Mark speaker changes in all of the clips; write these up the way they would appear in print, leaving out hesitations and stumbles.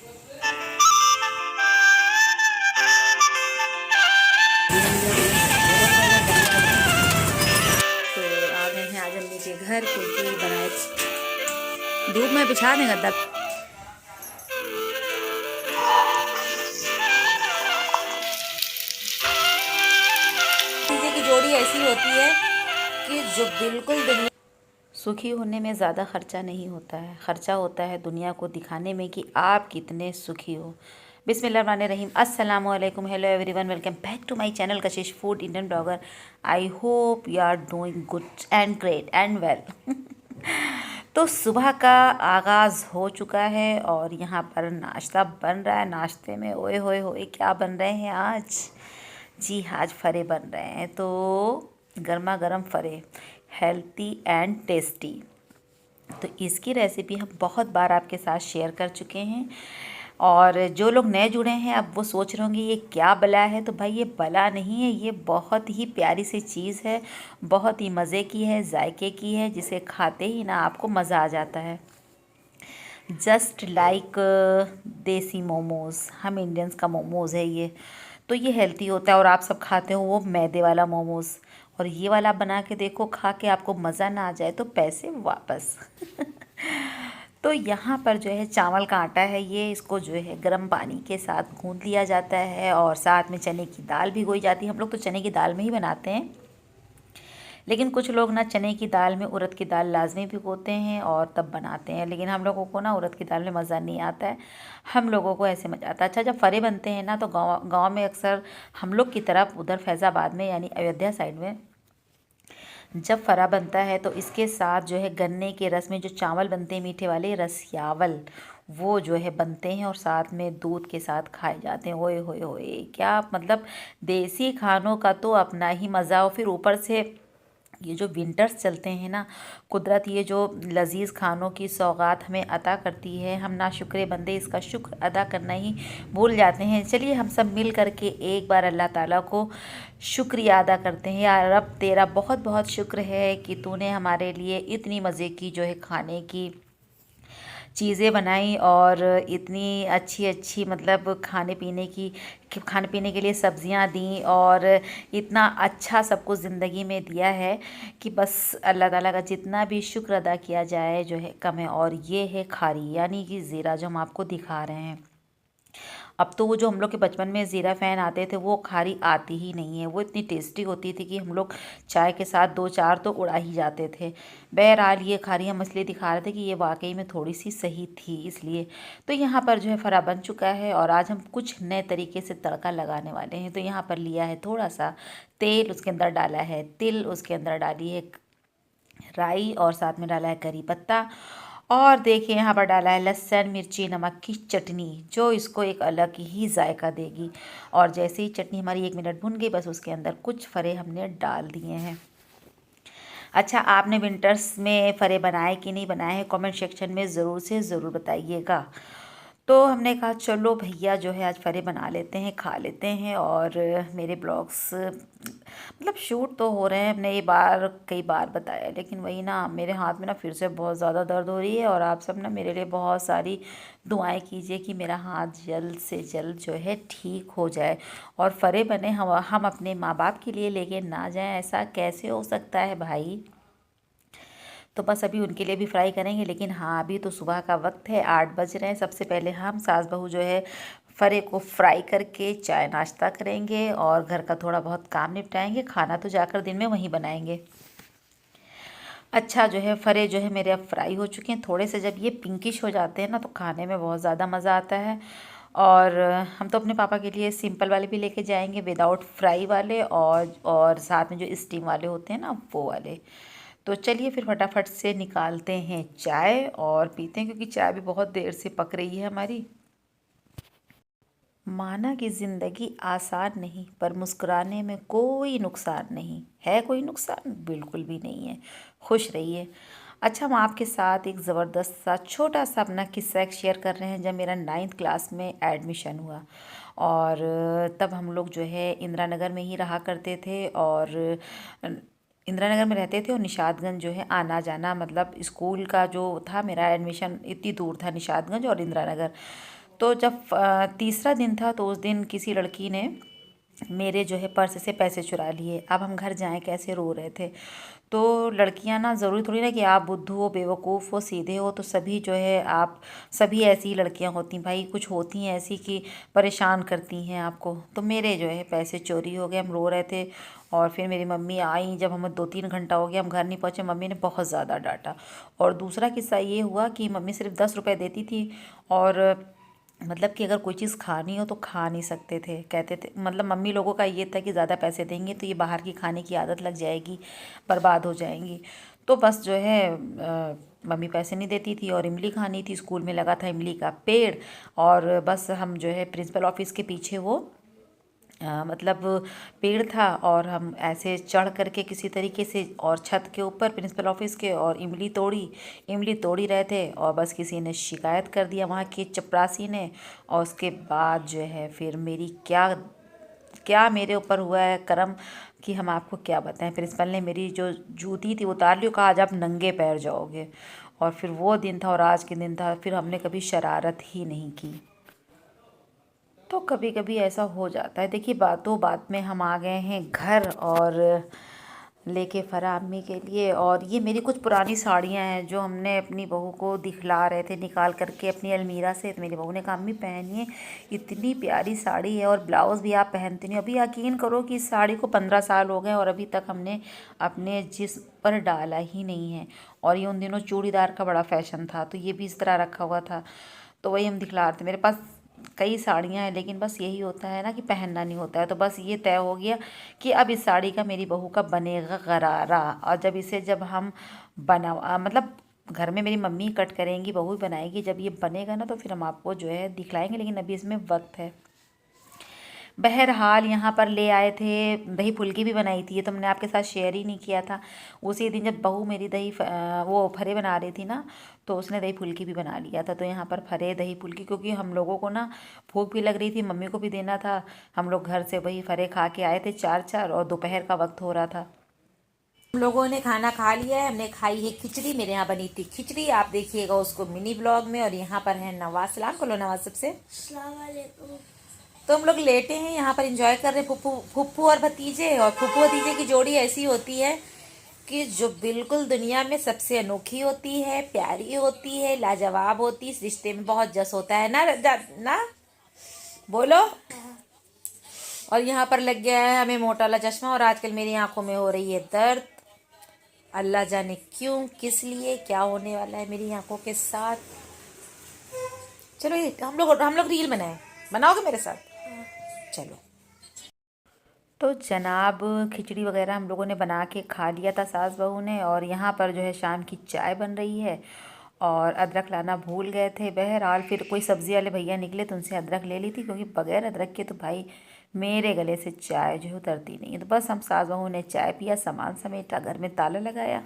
Speaker 1: तो आ गए हैं आज अम्मी के घर क्योंकि बनाए धूप में बिछा दें गद्दा। चीज़ें की जोड़ी ऐसी होती है कि जो बिल्कुल दुनिया सुखी होने में ज़्यादा खर्चा नहीं होता है, खर्चा होता है दुनिया को दिखाने में कि आप कितने सुखी हो। बिस्मिल्लाहिर्रहमानिर्रहीम, अस्सलाम वालेकुम, hello everyone, welcome back to my channel Kashish food Indian blogger. I hope you are doing good and great and well. तो सुबह का आगाज़ हो चुका है और यहाँ पर नाश्ता बन रहा है। नाश्ते में ओए होए होए क्या बन रहे हैं आज? जी हाँ, आज फरे बन रहे हैं। तो गर्मा गर्म फरे, हेल्थी एंड टेस्टी। तो इसकी रेसिपी हम बहुत बार आपके साथ शेयर कर चुके हैं और जो लोग नए जुड़े हैं अब वो सोच रहे होंगे ये क्या बला है। तो भाई ये बला नहीं है, ये बहुत ही प्यारी सी चीज़ है, बहुत ही मज़े की है, जायके की है, जिसे खाते ही ना आपको मज़ा आ जाता है। जस्ट लाइक देसी मोमोज़, हम इंडियंस का मोमोज़ है ये। तो ये हेल्थी होता है और आप सब खाते हो वो मैदे वाला मोमोज़, और ये वाला बना के देखो, खा के आपको मज़ा ना आ जाए तो पैसे वापस। तो यहाँ पर जो है चावल का आटा है, ये इसको जो है गर्म पानी के साथ गूँध लिया जाता है और साथ में चने की दाल भिगोई जाती है। हम लोग तो चने की दाल में ही बनाते हैं, लेकिन कुछ लोग ना चने की दाल में उड़द की दाल लाजमी भिगोते हैं और तब बनाते हैं, लेकिन हम लोगों को ना उड़द की दाल में मज़ा नहीं आता है, हम लोगों को ऐसे मज़ा आता है। अच्छा, जब फरे बनते हैं ना तो गाँव गाँव में अक्सर हम लोग की तरफ उधर फैज़ाबाद में यानी अयोध्या साइड में जब फरा बनता है तो इसके साथ जो है गन्ने के रस में जो चावल बनते हैं मीठे वाले रसियावल, वो जो है बनते हैं और साथ में दूध के साथ खाए जाते हैं। ओए होए होए क्या मतलब, देसी खानों का तो अपना ही मज़ा हो। फिर ऊपर से ये जो विंटर्स चलते हैं ना, कुदरत ये जो लजीज़ खानों की सौगात हमें अता करती है, हम ना शुक्र बंदे इसका शुक्र अदा करना ही भूल जाते हैं। चलिए हम सब मिल करके एक बार अल्लाह ताला को शुक्रिया अदा करते हैं। यार रब, तेरा बहुत बहुत शुक्र है कि तूने हमारे लिए इतनी मज़े की जो है खाने की चीज़ें बनाई और इतनी अच्छी अच्छी मतलब खाने पीने के लिए सब्जियां दी और इतना अच्छा सब कुछ ज़िंदगी में दिया है कि बस अल्लाह ताला का जितना भी शुक्र अदा किया जाए जो है कम है। और ये है खारी यानी कि ज़ीरा जो हम आपको दिखा रहे हैं। अब तो वो जो हम लोग के बचपन में ज़ीरा फ़ैन आते थे वो खारी आती ही नहीं है, वो इतनी टेस्टी होती थी कि हम लोग चाय के साथ दो चार तो उड़ा ही जाते थे। बहरहाल ये खारी हम इसलिए दिखा रहे थे कि ये वाकई में थोड़ी सी सही थी इसलिए। तो यहाँ पर जो है फरा बन चुका है और आज हम कुछ नए तरीके से तड़का लगाने वाले हैं। तो यहाँ पर लिया है थोड़ा सा तेल, उसके अंदर डाला है तिल, उसके अंदर डाली है राई और साथ में डाला है करी पत्ता, और देखिए यहाँ पर डाला है लहसुन मिर्ची नमक की चटनी जो इसको एक अलग ही जायका देगी। और जैसे ही चटनी हमारी 1 मिनट भुन गई बस उसके अंदर कुछ फरे हमने डाल दिए हैं। अच्छा, आपने विंटर्स में फरे बनाए कि नहीं बनाए हैं, कमेंट सेक्शन में ज़रूर से ज़रूर बताइएगा। तो हमने कहा चलो भैया जो है आज फरे बना लेते हैं, खा लेते हैं। और मेरे ब्लॉग्स मतलब शूट तो हो रहे हैं, हमने ये बार कई बार बताया, लेकिन वही ना मेरे हाथ में ना फिर से बहुत ज़्यादा दर्द हो रही है। और आप सब ना मेरे लिए बहुत सारी दुआएं कीजिए कि मेरा हाथ जल्द से जल्द जो है ठीक हो जाए और फरे बने हम अपने माँ बाप के लिए लेके ना जाएं, ऐसा कैसे हो सकता है भाई। तो बस अभी उनके लिए भी फ्राई करेंगे, लेकिन हाँ अभी तो सुबह का वक्त है, 8 बज रहे हैं। सबसे पहले हम सास बहू जो है फरे को फ्राई करके चाय नाश्ता करेंगे और घर का थोड़ा बहुत काम निपटाएंगे, खाना तो जाकर दिन में वहीं बनाएंगे। अच्छा, जो है फरे जो है मेरे अब फ्राई हो चुके हैं थोड़े से। जब ये पिंकिश हो जाते हैं ना तो खाने में बहुत ज़्यादा मज़ा आता है। और हम तो अपने पापा के लिए सिंपल वाले भी लेके जाएंगे, विदाउट फ्राई वाले, और साथ में जो स्टीम वाले होते हैं ना वो वाले। तो चलिए फिर फटाफट से निकालते हैं चाय और पीते हैं, क्योंकि चाय भी बहुत देर से पक रही है हमारी। माना कि ज़िंदगी आसान नहीं, पर मुस्कुराने में कोई नुकसान नहीं है। कोई नुकसान बिल्कुल भी नहीं है, खुश रहिए। अच्छा, हम आपके साथ एक ज़बरदस्त सा छोटा सा अपना किस्सा एक शेयर कर रहे हैं। जब मेरा 9th क्लास में एडमिशन हुआ और तब हम लोग जो है इंदिरा नगर में ही रहा करते थे और इंदिरा नगर में रहते थे और निशादगंज जो है आना जाना, मतलब स्कूल का जो था मेरा एडमिशन इतनी दूर था, निशादगंज और इंदिरा नगर। तो जब तीसरा दिन था तो उस दिन किसी लड़की ने मेरे जो है पर्स से पैसे चुरा लिए। अब हम घर जाएं कैसे, रो रहे थे। तो लड़कियां ना, ज़रूरी थोड़ी ना कि आप बुद्धू हो, बेवकूफ़ हो, सीधे हो तो सभी जो है आप सभी ऐसी ही लड़कियां होती भाई, कुछ होती हैं ऐसी कि परेशान करती हैं आपको। तो मेरे जो है पैसे चोरी हो गए, हम रो रहे थे। और फिर मेरी मम्मी आई, जब हमें 2-3 घंटा हो गया हम घर नहीं पहुँचे, मम्मी ने बहुत ज़्यादा डांटा। और दूसरा किस्सा ये हुआ कि मम्मी सिर्फ 10 रुपये देती थी, और मतलब कि अगर कोई चीज़ खानी हो तो खा नहीं सकते थे। कहते थे, मतलब मम्मी लोगों का ये था कि ज़्यादा पैसे देंगे तो ये बाहर की खाने की आदत लग जाएगी, बर्बाद हो जाएंगी। तो बस जो है मम्मी पैसे नहीं देती थी, और इमली खानी थी, स्कूल में लगा था इमली का पेड़। और बस हम जो है प्रिंसिपल ऑफिस के पीछे वो मतलब पेड़ था, और हम ऐसे चढ़ करके किसी तरीके से और छत के ऊपर प्रिंसिपल ऑफिस के, और इमली तोड़ी रहे थे। और बस किसी ने शिकायत कर दिया वहाँ की चपरासी ने। और उसके बाद जो है फिर मेरी क्या क्या मेरे ऊपर हुआ है करम कि हम आपको क्या बताएं। प्रिंसिपल ने मेरी जो जूती थी उतार ली, कहा आज आप नंगे पैर जाओगे। और फिर वो दिन था और आज के दिन था, फिर हमने कभी शरारत ही नहीं की। तो कभी कभी ऐसा हो जाता है। देखिए, बातों बात में हम आ गए हैं घर, और लेके फ़रा अम्मी के लिए। और ये मेरी कुछ पुरानी साड़ियाँ हैं जो हमने अपनी बहू को दिखला रहे थे निकाल करके अपनी अलमीरा से। तो मेरी बहू ने कहा अम्मी पहनिए, इतनी प्यारी साड़ी है, और ब्लाउज़ भी आप पहनती नहीं। अभी यकीन करो कि इस साड़ी को 15 साल हो गए और अभी तक हमने अपने जिस्म पर डाला ही नहीं है। और ये उन दिनों चूड़ीदार का बड़ा फैशन था, तो ये भी इस तरह रखा हुआ था। तो वही हम दिखला रहे थे। मेरे पास कई साड़ियाँ हैं, लेकिन बस यही होता है ना कि पहनना नहीं होता है। तो बस ये तय हो गया कि अब इस साड़ी का मेरी बहू का बनेगा गरारा। और जब हम मतलब घर में मेरी मम्मी कट करेंगी, बहू ही बनाएगी। जब ये बनेगा ना तो फिर हम आपको जो है दिखलाएंगे, लेकिन अभी इसमें वक्त है। बहरहाल यहाँ पर ले आए थे, दही फुल्की भी बनाई थी। ये तो हमने आपके साथ शेयर ही नहीं किया था। उसी दिन जब बहू मेरी वो फरे बना रही थी ना, तो उसने दही फुल्की भी बना लिया था। तो यहाँ पर फरे दही फुल्की, क्योंकि हम लोगों को ना भूख भी लग रही थी, मम्मी को भी देना था। हम लोग घर से वही फरे खा के आए थे 4-4, और दोपहर का वक्त हो रहा था। हम लोगों ने खाना खा लिया है। हमने खाई है खिचड़ी, मेरे यहाँ बनी थी खिचड़ी, आप देखिएगा उसको मिनी ब्लॉग में। और यहाँ पर है नवाज, सलाम करो नवाज सबसे। तो हम लोग लेटे हैं यहाँ पर, एंजॉय कर रहे हैं। फुप्पू और भतीजे, और फुप्पू भतीजे की जोड़ी ऐसी होती है कि जो बिल्कुल दुनिया में सबसे अनोखी होती है, प्यारी होती है, लाजवाब होती है। इस रिश्ते में बहुत जस होता है ना, ना बोलो। और यहाँ पर लग गया है हमें मोटा वाला चश्मा, और आजकल मेरी आंखों में हो रही है दर्द। अल्लाह जाने क्यों, किस लिए, क्या होने वाला है मेरी आंखों के साथ। चलो ये हम लोग रील बनाओगे मेरे साथ? चलो। तो जनाब, खिचड़ी वगैरह हम लोगों ने बना के खा लिया था सास बहू ने। और यहाँ पर जो है शाम की चाय बन रही है, और अदरक लाना भूल गए थे। बहरहाल फिर कोई सब्ज़ी वाले भैया निकले तो उनसे अदरक ले ली थी, क्योंकि बगैर अदरक के तो भाई मेरे गले से चाय जो है उतरती नहीं है। तो बस हम सास बहू ने चाय पिया, सामान समेटा, घर में ताला लगाया,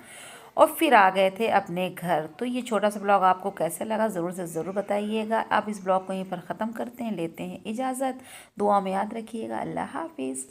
Speaker 1: और फिर आ गए थे अपने घर। तो ये छोटा सा ब्लॉग आपको कैसे लगा ज़रूर से ज़रूर बताइएगा। आप इस ब्लॉग को यहीं पर ख़त्म करते हैं, लेते हैं इजाज़त। दुआ में याद रखिएगा। अल्लाह हाफिज़।